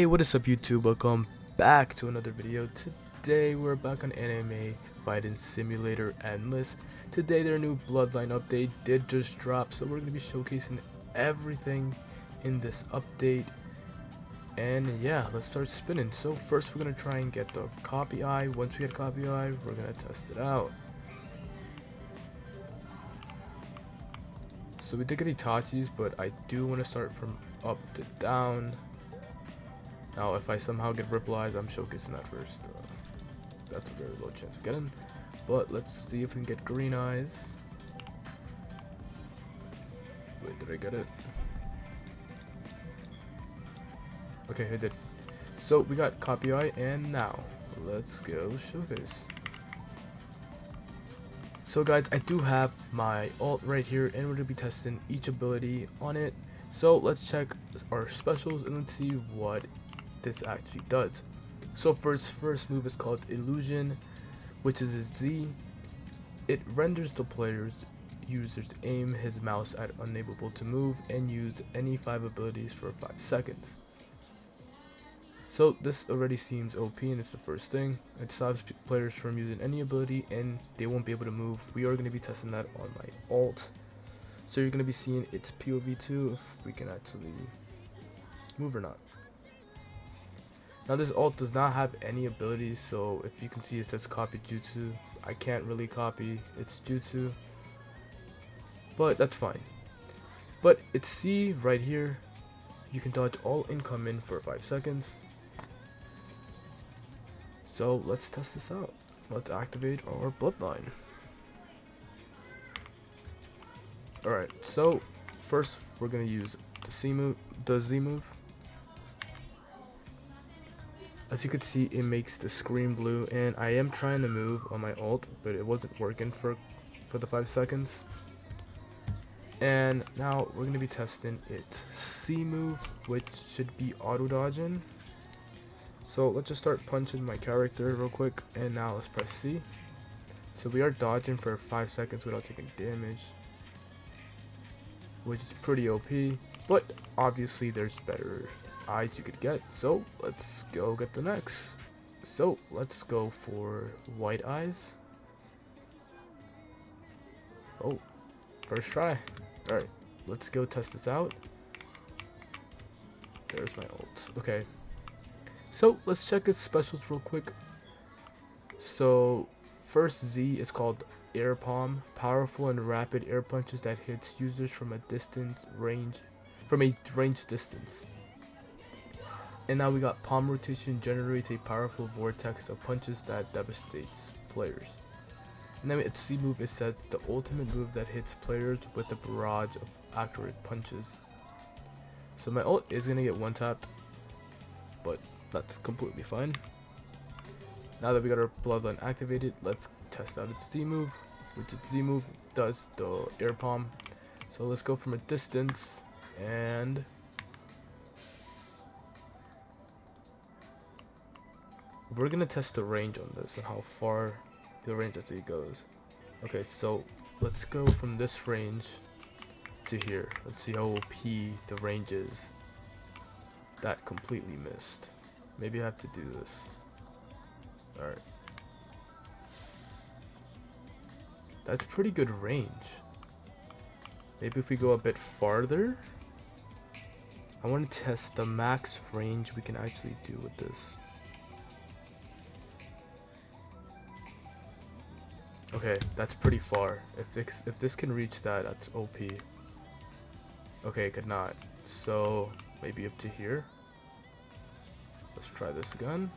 Hey, what is up YouTube? Welcome back to another video. Today we're back on Anime Fighting Simulator Endless. Today their new Bloodline update did just drop, so we're going to be showcasing everything in this update. And yeah, let's start spinning. So first we're going to try and get the copy eye. Once we get copy eye, we're going to test it out. So we did get Itachi's, but I do want to start from up to down. Now, if I somehow get Ripple Eyes, I'm showcasing that first. That's a very low chance of getting. But let's see if we can get Green Eyes. Wait, did I get it? Okay, I did. So we got Copy Eye, and now let's go showcase. So guys, I do have my alt right here, and we're gonna be testing each ability on it. So let's check our specials and let's see what this actually does. So first move is called Illusion, which is a Z. It renders the player's user's aim his mouse at unable to move and use any 5 abilities for 5 seconds. So this already seems OP, and it's the first thing. It stops players from using any ability and they won't be able to move. We are going to be testing that on my alt. So you're going to be seeing its POV too, if we can actually move or not. Now this alt does not have any abilities, so if you can see it says copy jutsu. I can't really copy its jutsu, but that's fine. But it's C right here. You can dodge all incoming for 5 seconds. So let's test this out. Let's activate our Bloodline. Alright, so first we're gonna use the Z move. As you can see, it makes the screen blue, and I am trying to move on my alt, but it wasn't working for the 5 seconds. And now we're going to be testing its C move, which should be auto dodging. So let's just start punching my character real quick, and now let's press C. So we are dodging for 5 seconds without taking damage, which is pretty OP, but obviously there's better eyes you could get, so let's go get the next. So let's go for White Eyes. Oh, first try. Alright, let's go test this out. There's my ult. Okay, so let's check its specials real quick. So first Z is called Air Palm, powerful and rapid air punches that hits users from a range distance. And now we got Palm Rotation, generates a powerful vortex of punches that devastates players. And then its C move, it says the ultimate move that hits players with a barrage of accurate punches. So my ult is gonna get one tapped, but that's completely fine. Now that we got our Bloodline activated, let's test out its Z move, which its Z move does the air palm. So let's go from a distance, and we're gonna test the range on this and how far the range actually goes. Okay, so let's go from this range to here. Let's see how OP the range is. That completely missed. Maybe I have to do this. Alright. That's pretty good range. Maybe if we go a bit farther. I want to test the max range we can actually do with this. Okay, that's pretty far. If this can reach that, that's OP. Okay, it could not. So maybe up to here. Let's try this again.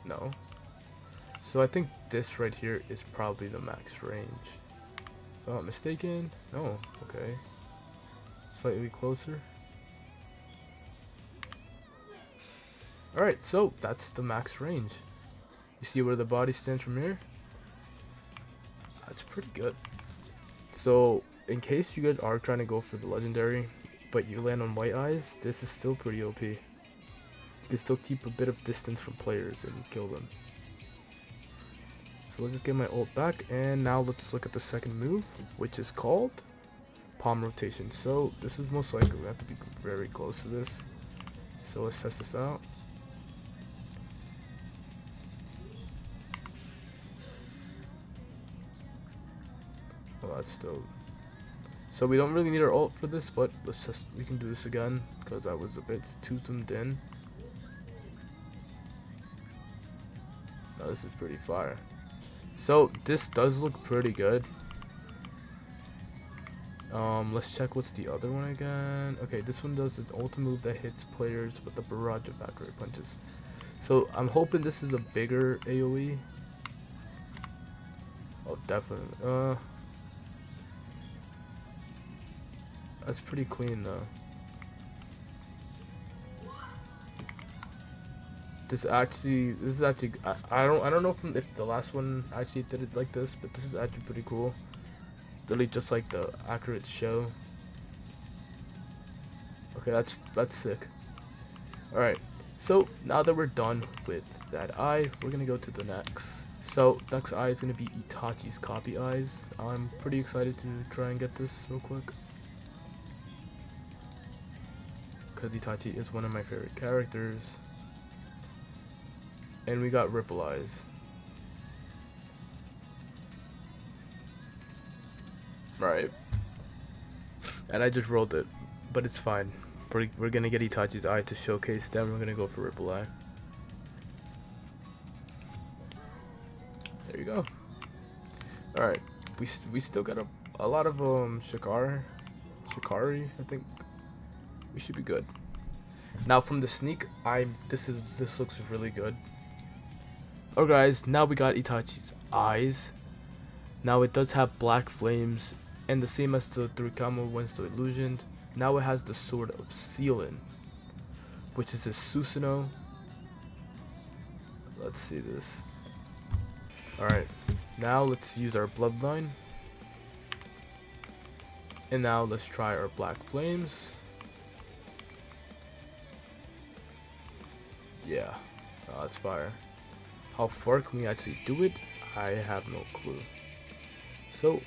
No. So I think this right here is probably the max range. If I'm not mistaken. No. Okay. Slightly closer. Alright, so that's the max range. You see where the body stands from here? That's pretty good. So in case you guys are trying to go for the legendary but you land on White Eyes, this is still pretty OP. You can still keep a bit of distance from players and kill them. So let's just get my ult back, and now let's look at the second move, which is called Palm Rotation. So this is most likely, we have to be very close to this. So let's test this out. Well, that's dope. So we don't really need our ult for this, but we can do this again because I was a bit too zoomed in. Now this is pretty fire. So this does look pretty good. Let's check what's the other one again. Okay, this one does an ultimate move that hits players with a barrage of accurate punches. So I'm hoping this is a bigger AoE. Oh, definitely. That's pretty clean though. This is actually I don't know if the last one actually did it like this, but this is actually pretty cool. Literally just like the accurate show. Okay, that's sick. Alright, so now that we're done with that eye, we're gonna go to the next. So next eye is gonna be Itachi's copy eyes. I'm pretty excited to try and get this real quick, because Itachi is one of my favorite characters. And we got Ripple Eyes. Right. And I just rolled it, but it's fine. We're gonna get Itachi's eye to showcase, then we're gonna go for Ripple Eye. There you go. Alright. We still got a lot of Chikari, I think. We should be good. Now from the sneak, this looks really good. Oh guys, now we got Itachi's eyes. Now it does have black flames, and the same as the Turikamo wins the illusion. Now it has the sword of Sealing, which is a Susanoo. Let's see this. Alright, now let's use our bloodline. And now let's try our black flames. Yeah, oh, that's fire. How far can we actually do it? I have no clue. So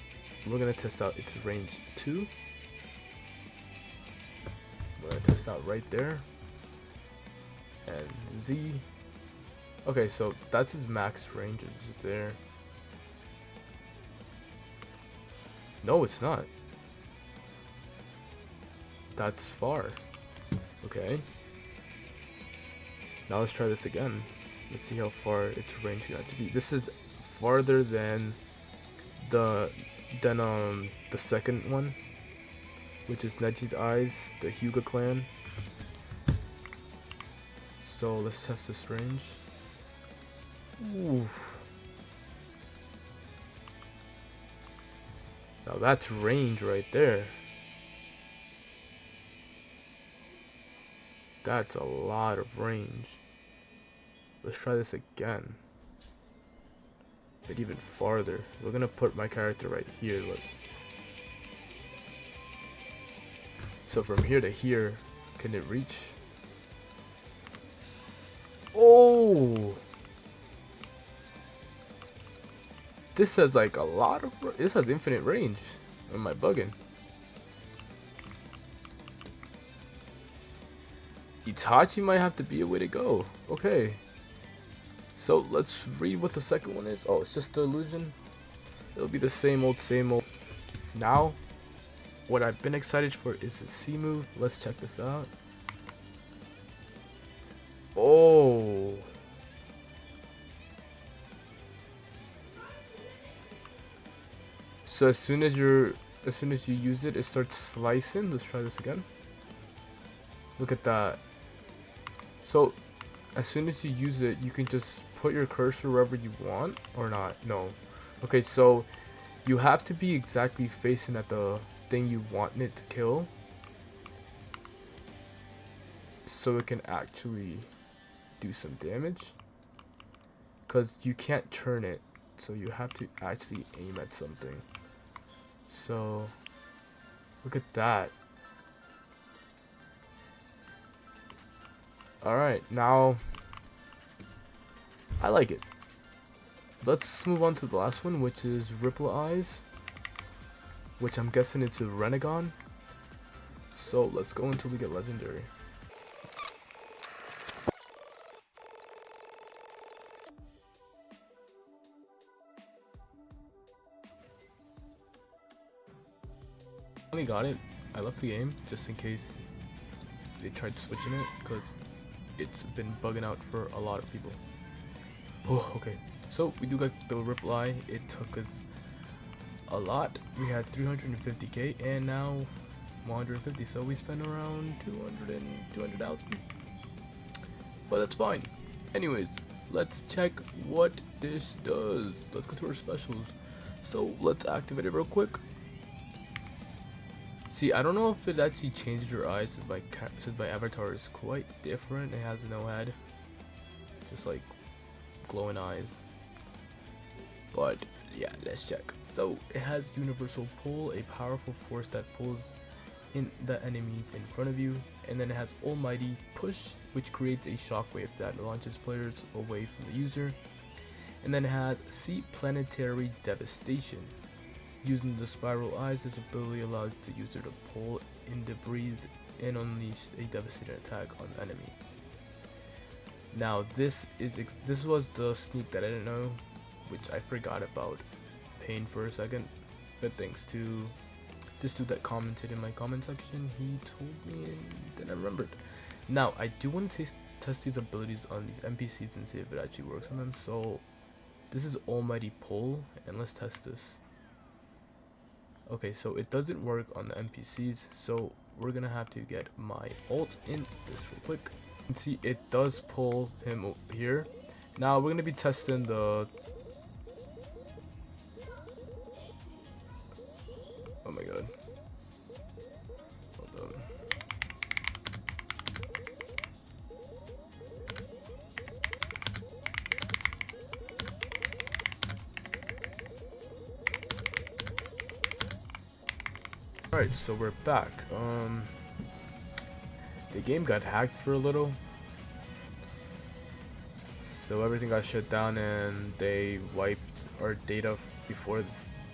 we're gonna test out its range 2. We're gonna test out right there. And Z. Okay, so that's his max range, is there. No, it's not. That's far. Okay. Now let's try this again. Let's see how far its range got to be. This is farther than the second one, which is Neji's eyes, the Hyuga clan. So let's test this range. Oof. Now that's range right there. That's a lot of range. Let's try this again. But even farther. We're gonna put my character right here, look. So from here to here, can it reach? Oh! This has like a lot of, this has infinite range. Am I bugging? Itachi might have to be a way to go. Okay. So let's read what the second one is. Oh, it's just the illusion. It'll be the same old, same old. Now, what I've been excited for is the C move. Let's check this out. Oh. So as soon as you use it, it starts slicing. Let's try this again. Look at that. So as soon as you use it, you can just put your cursor wherever you want, or not. No. Okay, so you have to be exactly facing at the thing you want it to kill, so it can actually do some damage, because you can't turn it, so you have to actually aim at something. So look at that. Alright, now I like it. Let's move on to the last one, which is Ripple Eyes, which I'm guessing it's a Renegon. So let's go until we get legendary. finally got it. I left the game just in case they tried switching it because it's been bugging out for a lot of people. Oh, okay. So we do got the reply. It took us a lot. We had 350k and now 150. So we spent around 200,000. But that's fine. Anyways, let's check what this does. Let's go to our specials. So let's activate it real quick. See, I don't know if it actually changed your eyes since my avatar is quite different. It has no head, just like glowing eyes. But yeah, let's check. So it has universal pull, a powerful force that pulls in the enemies in front of you, and then it has almighty push, which creates a shockwave that launches players away from the user, and then it has see planetary devastation. Using the spiral eyes, this ability allows the user to pull in debris and unleash a devastating attack on the enemy. Now this was the sneak that I didn't know, which I forgot about paying for a second, but thanks to this dude that commented in my comment section, he told me and then I remembered. Now I do want to test these abilities on these NPCs and see if it actually works on them. So this is almighty pull, and let's test this. Okay, so it doesn't work on the NPCs, so we're gonna have to get my ult in this real quick. You can see it does pull him here. Now we're gonna be testing the... Oh my god. Hold on. Alright, so we're back. The game got hacked for a little, so everything got shut down and they wiped our data before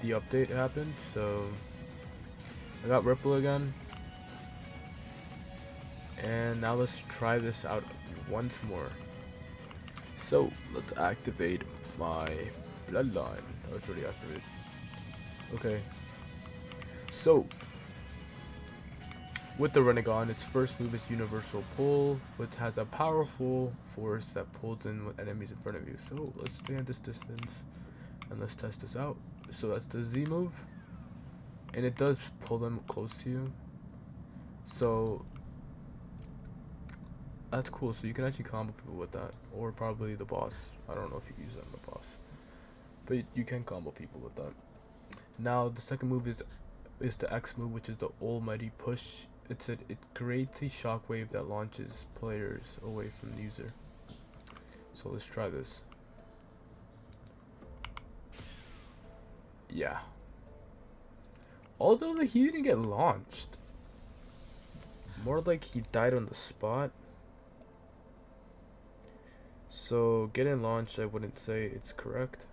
the update happened. So I got Ripple again, and now let's try this out once more. So let's activate my BloodLine. Oh, it's already activated. Okay, so with the Renegon, its first move is Universal Pull, which has a powerful force that pulls in with enemies in front of you. So let's stay at this distance and let's test this out. So that's the Z move, and it does pull them close to you. So that's cool. So you can actually combo people with that, or probably the boss. I don't know if you can use that on the boss, but you can combo people with that. Now the second move is the X move, which is the almighty push. It creates a shockwave that launches players away from the user. So let's try this. Yeah. Although he didn't get launched. More like he died on the spot. So getting launched, I wouldn't say it's correct.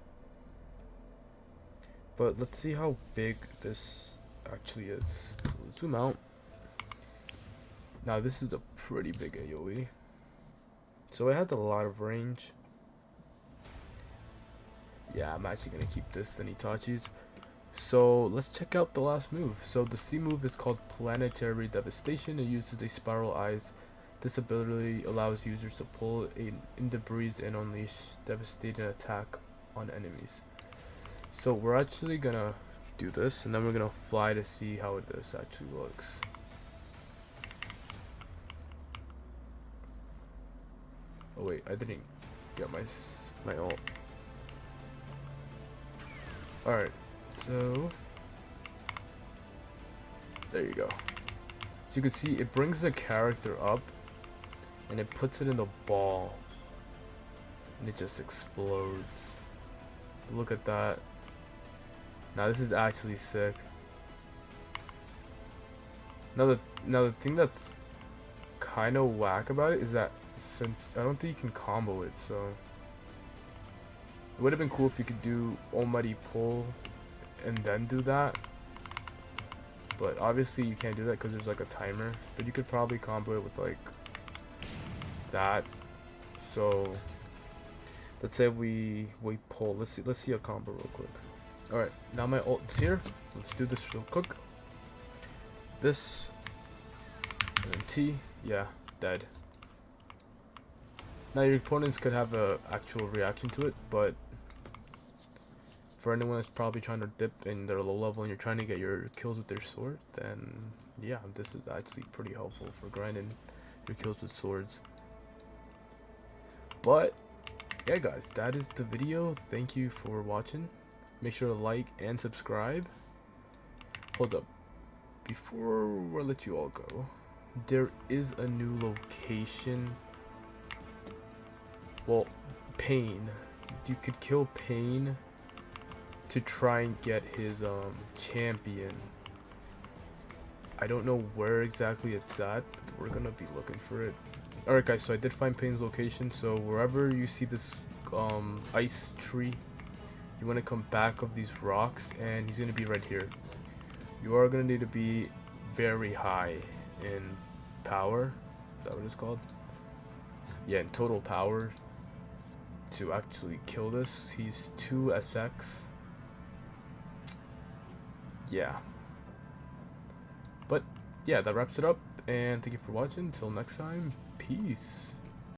But let's see how big this actually is. So let's zoom out. Now this is a pretty big AoE. So it has a lot of range. Yeah, I'm actually gonna keep this than Itachi's. So let's check out the last move. So the C move is called Planetary Devastation. It uses the spiral eyes. This ability allows users to pull in debris and unleash devastating attack on enemies. So we're actually gonna do this, and then we're gonna fly to see how this actually looks. Oh wait, I didn't get my ult. Alright, so there you go. So you can see it brings the character up and it puts it in the ball and it just explodes. Look at that. Now this is actually sick. Now the thing that's kind of whack about it is that since I don't think you can combo it, so it would have been cool if you could do almighty pull and then do that, but obviously you can't do that because there's like a timer. But you could probably combo it with like that. So let's say we pull. Let's see a combo real quick. All right, now my ult's here. Let's do this real quick. this, and then T, yeah, dead. Now your opponents could have a actual reaction to it, but for anyone that's probably trying to dip and they're low level and you're trying to get your kills with their sword, then yeah, this is actually pretty helpful for grinding your kills with swords. But yeah guys, that is the video. Thank you for watching. Make sure to like and subscribe. Hold up, before I let you all go, there is a new location. Well, Pain, you could kill Pain to try and get his champion. I don't know where exactly it's at, but we're gonna be looking for it. Alright guys, so I did find Pain's location. So wherever you see this ice tree, you want to come back of these rocks and he's gonna be right here. You are gonna need to be very high in power. Is that what it's called? Yeah, in total power to actually kill this. He's 2 SX. Yeah. But yeah, that wraps it up, and thank you for watching. Until next time, peace.